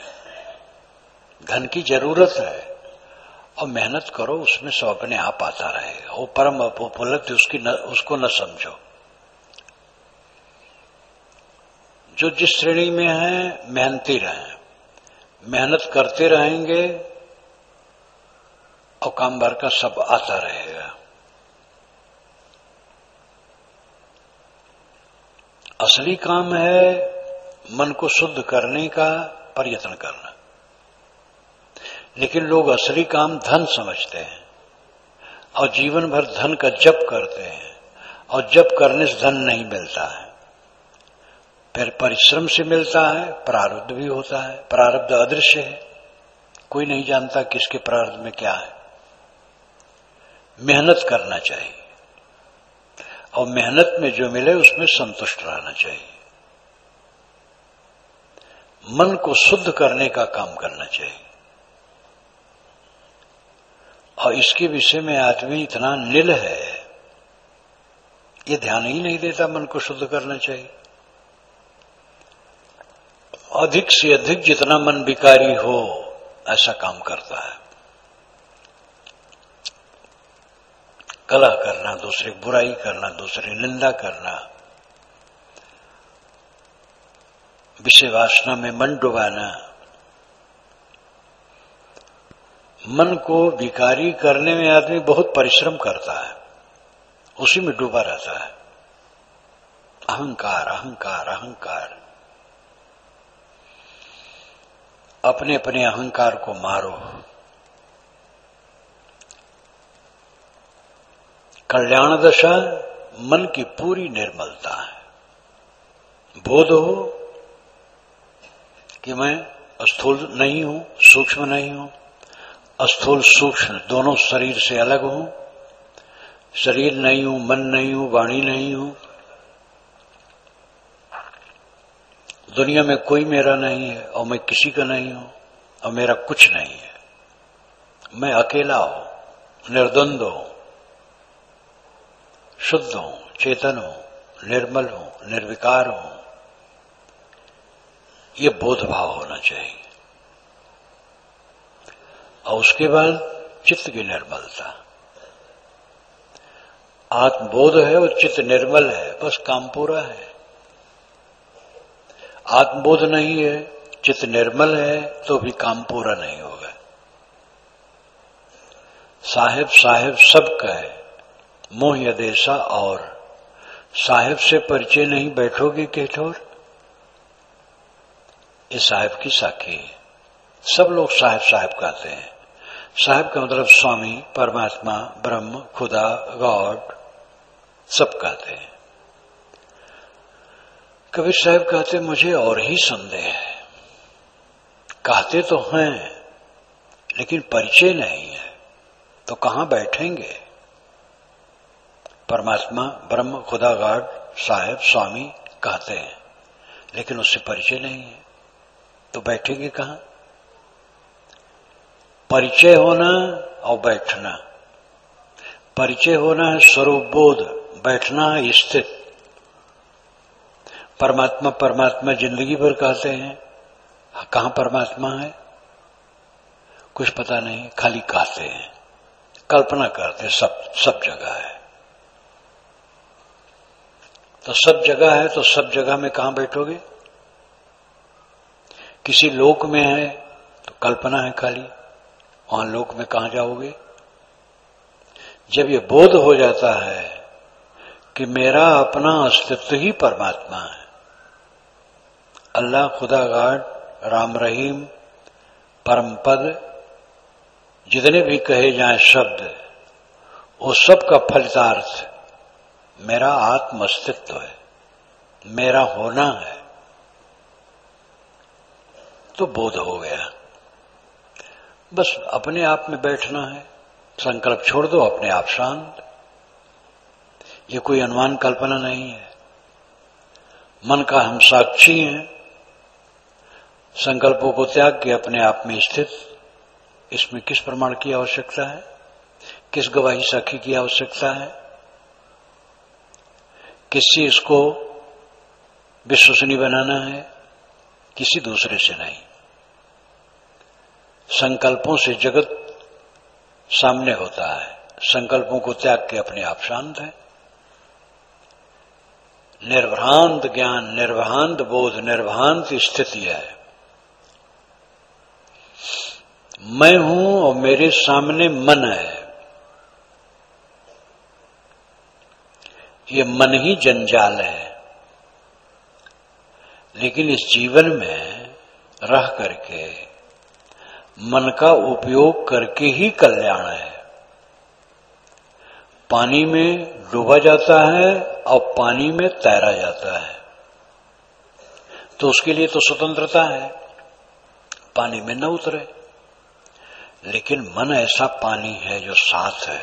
धन की जरूरत है और मेहनत करो, उसमें सब अपने आप आता रहेगा। वो परम उपलब्धि उसको न समझो। जो जिस श्रेणी में है मेहनती रहें, मेहनत करते रहेंगे और काम भर का सब आता रहेगा। असली काम है मन को शुद्ध करने का प्रयत्न करना। लेकिन लोग असली काम धन समझते हैं और जीवन भर धन का जप करते हैं, और जप करने से धन नहीं मिलता है। फिर परिश्रम से मिलता है, प्रारब्ध भी होता है। प्रारब्ध अदृश्य है, कोई नहीं जानता किसके प्रारब्ध में क्या है। मेहनत करना चाहिए और मेहनत में जो मिले उसमें संतुष्ट रहना चाहिए। मन को शुद्ध करने का काम करना चाहिए। और इसके विषय में आदमी इतना नील है, ये ध्यान ही नहीं देता मन को शुद्ध करना चाहिए। अधिक से अधिक जितना मन विकारी हो ऐसा काम करता है। कलह करना, दूसरे की बुराई करना, दूसरे निंदा करना, विषय वासना में मन डुबाना, मन को विकारी करने में आदमी बहुत परिश्रम करता है, उसी में डूबा रहता है। अहंकार अहंकार अहंकार। अपने अपने अहंकार को मारो। कल्याण दशा मन की पूरी निर्मलता है। बोध हो कि मैं स्थूल नहीं हूं, सूक्ष्म नहीं हूं। स्थूल सूक्ष्म दोनों शरीर से अलग हूं। शरीर नहीं हूं, मन नहीं हूं, वाणी नहीं हूं। दुनिया में कोई मेरा नहीं है और मैं किसी का नहीं हूं और मेरा कुछ नहीं है। मैं अकेला हूं, निर्द्वंद हूं, शुद्ध हूं, चेतन हूं, निर्मल हूं, निर्विकार हूं। ये बोध भाव होना चाहिए। और उसके बाद चित्त की निर्मलता। आत्मबोध है और चित्त निर्मल है, बस काम पूरा है। आत्मबोध नहीं है, चित्त निर्मल है, तो भी काम पूरा नहीं होगा। साहेब साहेब सब कहे, मोह यदेसा और। साहेब से परिचय नहीं बैठोगे केठोर। ये साहेब की साखी है। सब लोग साहेब साहेब कहते हैं। साहेब का मतलब स्वामी, परमात्मा, ब्रह्म, खुदा, गॉड सब कहते हैं। कबीर साहब कहते मुझे और ही संदेह है। कहते तो हैं लेकिन परिचय नहीं है, तो कहां बैठेंगे? परमात्मा, ब्रह्म, खुदा, गॉड, साहेब, स्वामी कहते हैं, लेकिन उससे परिचय नहीं है, तो बैठेंगे कहां? परिचय होना और बैठना। परिचय होना है स्वरूप बोध, बैठना है स्थित। परमात्मा परमात्मा जिंदगी भर कहते हैं, कहां परमात्मा है कुछ पता नहीं, खाली कहते हैं, कल्पना करते हैं सब जगह है। तो सब जगह है तो सब जगह में कहां बैठोगे? किसी लोक में है तो कल्पना है खाली, वहां लोक में कहां जाओगे? जब ये बोध हो जाता है कि मेरा अपना अस्तित्व ही परमात्मा है, अल्लाह, खुदा, गॉड, राम, रहीम, परम पद, जितने भी कहे जाएं शब्द, वो सब का फलितार्थ मेरा आत्म अस्तित्व है, मेरा होना है। तो बोध हो गया। बस अपने आप में बैठना है, संकल्प छोड़ दो, अपने आप शांत। ये कोई अनुमान कल्पना नहीं है। मन का हम साक्षी हैं, संकल्पों को त्याग के अपने आप में स्थित। इसमें किस प्रमाण की आवश्यकता है, किस गवाही साखी की आवश्यकता है, किससे इसको विश्वसनीय बनाना है? किसी दूसरे से नहीं। संकल्पों से जगत सामने होता है, संकल्पों को त्याग के अपने आप शांत है। निर्भ्रांत ज्ञान, निर्भ्रांत बोध, निर्भ्रांत स्थिति है। मैं हूं और मेरे सामने मन है। ये मन ही जंजाल है, लेकिन इस जीवन में रह करके मन का उपयोग करके ही कल्याण है। पानी में डूबा जाता है और पानी में तैरा जाता है, तो उसके लिए तो स्वतंत्रता है, पानी में न उतरे। लेकिन मन ऐसा पानी है जो साथ है,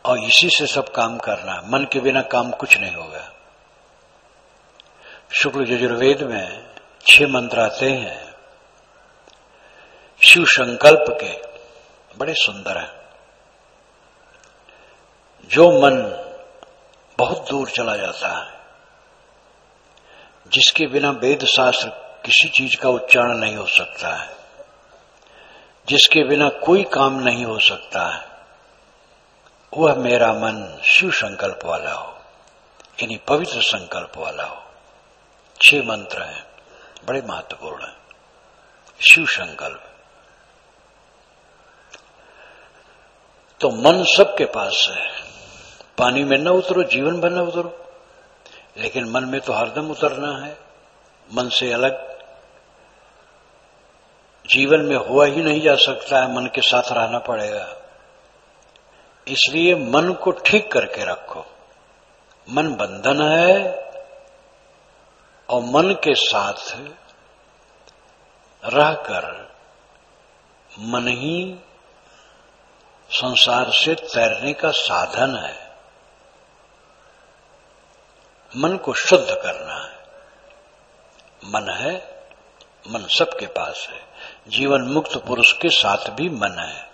और इसी से सब काम करना है। मन के बिना काम कुछ नहीं होगा। शुक्ल यजुर्वेद में 6 मंत्र आते हैं शिव संकल्प के, बड़े सुंदर है। जो मन बहुत दूर चला जाता है, जिसके बिना वेद शास्त्र किसी चीज का उच्चारण नहीं हो सकता है, जिसके बिना कोई काम नहीं हो सकता है, वह मेरा मन शिव संकल्प वाला हो, यानी पवित्र संकल्प वाला हो। 6 मंत्र हैं, बड़े महत्वपूर्ण हैं। शिव संकल्प। तो मन सबके पास है। पानी में न उतरो, जीवन भर न उतरो, लेकिन मन में तो हरदम उतरना है। मन से अलग जीवन में हुआ ही नहीं जा सकता है, मन के साथ रहना पड़ेगा। इसलिए मन को ठीक करके रखो। मन बंधन है और मन के साथ रहकर मन ही संसार से तैरने का साधन है। मन को शुद्ध करना है। मन है, मन सबके पास है। जीवन मुक्त पुरुष के साथ भी मन है।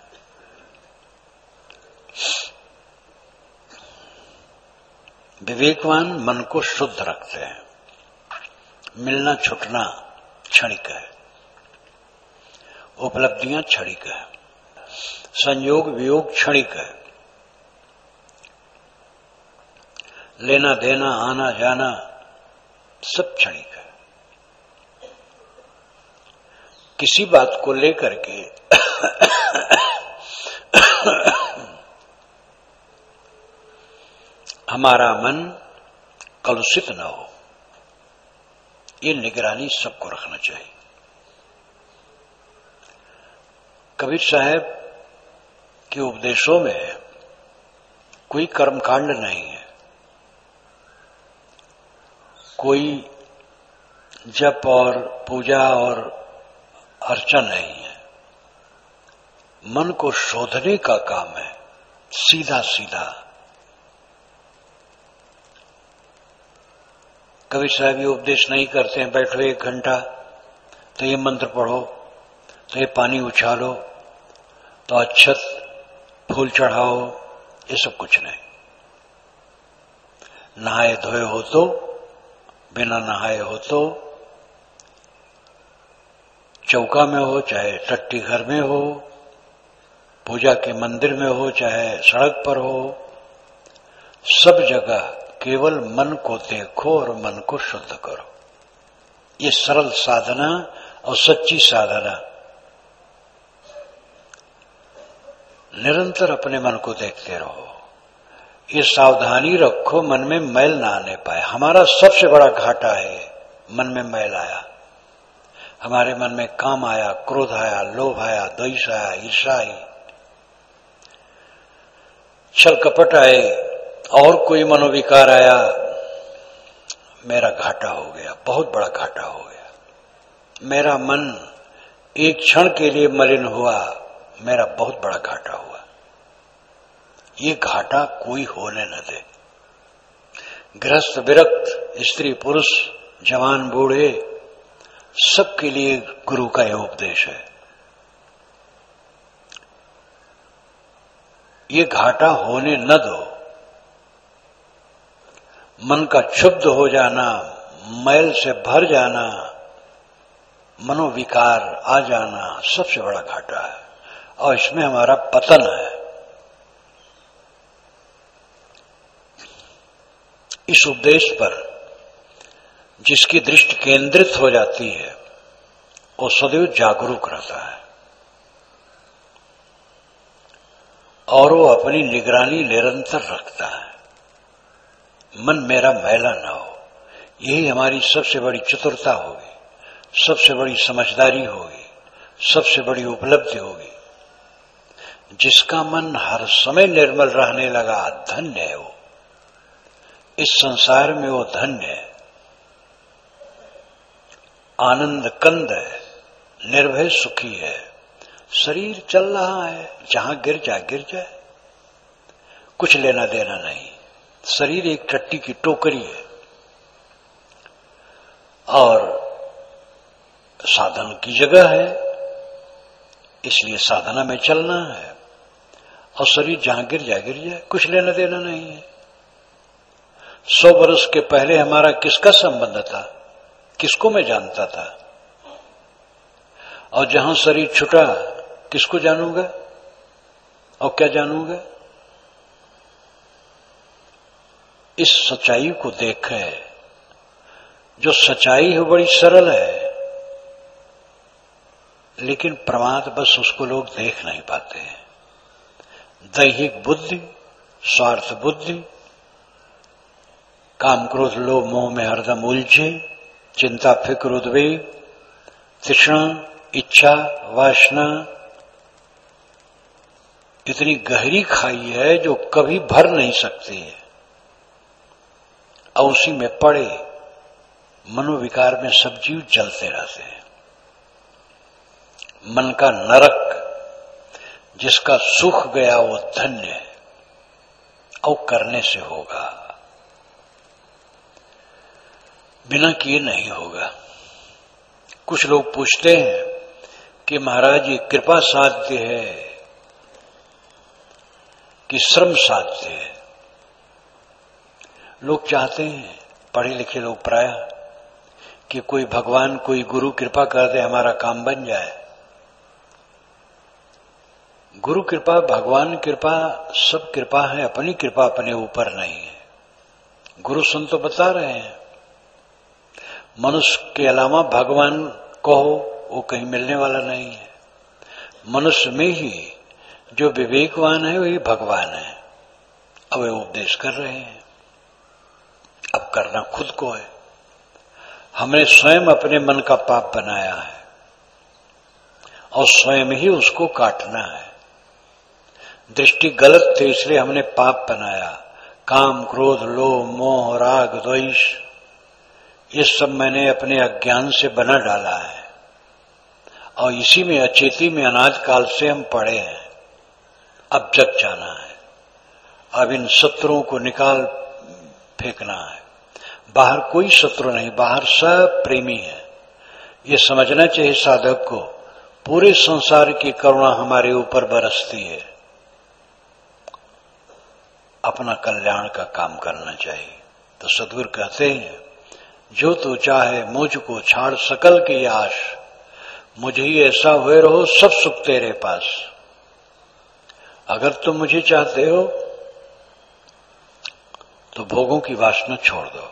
विवेकवान मन को शुद्ध रखते हैं। मिलना छुटना क्षणिक है, उपलब्धियां क्षणिक है, संयोग वियोग क्षणिक है, लेना देना आना जाना सब क्षणिक है। किसी बात को लेकर के हमारा मन कलुषित न हो, ये निगरानी सबको रखना चाहिए। कबीर साहब के उपदेशों में कोई कर्मकांड नहीं है, कोई जप और पूजा और अर्चना नहीं है। मन को शोधने का काम है, सीधा सीधा। कबीर साहब ये उपदेश नहीं करते हैं बैठो 1 घंटा तो ये मंत्र पढ़ो, तो ये पानी उछालो, तो अक्षत फूल चढ़ाओ, ये सब कुछ नहीं। नहाए धोए हो तो, बिना नहाए हो तो, चौका में हो चाहे टट्टी घर में हो, पूजा के मंदिर में हो चाहे सड़क पर हो, सब जगह केवल मन को देखो और मन को शुद्ध करो। ये सरल साधना और सच्ची साधना। निरंतर अपने मन को देखते रहो। ये सावधानी रखो मन में मैल ना आने पाए। हमारा सबसे बड़ा घाटा है मन में मैल आया। हमारे मन में काम आया, क्रोध आया, लोभ आया, द्वेष आया, ईर्ष्या आई, छल कपट आए और कोई मनोविकार आया, मेरा घाटा हो गया, बहुत बड़ा घाटा हो गया। मेरा मन एक क्षण के लिए मलिन हुआ, मेरा बहुत बड़ा घाटा हुआ। ये घाटा कोई होने न दे। गृहस्थ विरक्त, स्त्री पुरुष, जवान बूढ़े, सबके लिए गुरु का यह उपदेश है। ये घाटा होने न दो। मन का क्षुब्ध हो जाना, मैल से भर जाना, मनोविकार आ जाना सबसे बड़ा घाटा है और इसमें हमारा पतन है। इस उपदेश पर जिसकी दृष्टि केंद्रित हो जाती है वो सदैव जागरूक रहता है और वो अपनी निगरानी निरंतर रखता है। मन मेरा मैला ना हो, यही हमारी सबसे बड़ी चतुरता होगी, सबसे बड़ी समझदारी होगी, सबसे बड़ी उपलब्धि होगी। जिसका मन हर समय निर्मल रहने लगा, धन्य है वो। इस संसार में वो धन्य है, आनंद कंद है, निर्भय सुखी है। शरीर चल रहा है, जहां गिर जाए, कुछ लेना देना नहीं। शरीर एक टट्टी की टोकरी है और साधन की जगह है, इसलिए साधना में चलना है। और शरीर जहां गिर जाए, कुछ लेना देना नहीं है। 100 वर्ष के पहले हमारा किसका संबंध था, किसको मैं जानता था, और जहां शरीर छूटा किसको जानूंगा और क्या जानूंगा। इस सच्चाई को देखें। जो सच्चाई है बड़ी सरल है, लेकिन प्रमादवश उसको लोग देख नहीं पाते हैं। दैहिक बुद्धि, स्वार्थ बुद्धि, काम क्रोध लोभ मोह में हरदम उलझे, चिंता फिक्र उद्वेग, तृष्णा इच्छा वासना इतनी गहरी खाई है जो कभी भर नहीं सकती है और उसी में पड़े मनोविकार में सब जीव जलते रहते हैं। मन का नरक, जिसका सुख गया वो धन्य है और करने से होगा, बिना किए नहीं होगा। कुछ लोग पूछते हैं कि महाराज ये कृपा साध्य है कि श्रम साध्य है। लोग चाहते हैं, पढ़े लिखे लोग प्राय, कि कोई भगवान कोई गुरु कृपा कर दे, हमारा काम बन जाए। गुरु कृपा, भगवान कृपा, सब कृपा है, अपनी कृपा अपने ऊपर नहीं है। गुरु संत तो बता रहे हैं, मनुष्य के अलावा भगवान कहो वो कहीं मिलने वाला नहीं है। मनुष्य में ही जो विवेकवान है वही भगवान है। अब वे उपदेश कर रहे हैं, अब करना खुद को है। हमने स्वयं अपने मन का पाप बनाया है और स्वयं ही उसको काटना है। दृष्टि गलत थी इसलिए हमने पाप बनाया। काम क्रोध लोभ मोह राग द्वेष ये सब मैंने अपने अज्ञान से बना डाला है और इसी में अचेती में अनाज काल से हम पड़े हैं। अब जग जाना है, अब इन शत्रुओं को निकाल फेंकना है। बाहर कोई शत्रु नहीं, बाहर सब प्रेमी है। ये समझना चाहिए साधक को, पूरे संसार की करुणा हमारे ऊपर बरसती है। अपना कल्याण का काम करना चाहिए। तो सद्गुरु कहते हैं, जो तू चाहे मुझको छाड़ सकल की आश, मुझे ही ऐसा हुए रहो सब सुख तेरे पास। अगर तुम मुझे चाहते हो तो भोगों की वासना छोड़ दो,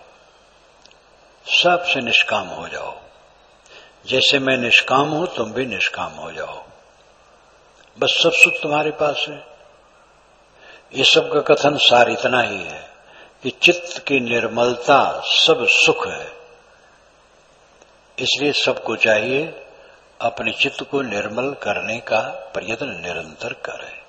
सबसे निष्काम हो जाओ। जैसे मैं निष्काम हूं तुम भी निष्काम हो जाओ, बस सब सुख तुम्हारे पास है। ये सब का कथन सार इतना ही है कि चित्त की निर्मलता सब सुख है। इसलिए सबको चाहिए अपने चित्त को निर्मल करने का प्रयत्न निरंतर करें।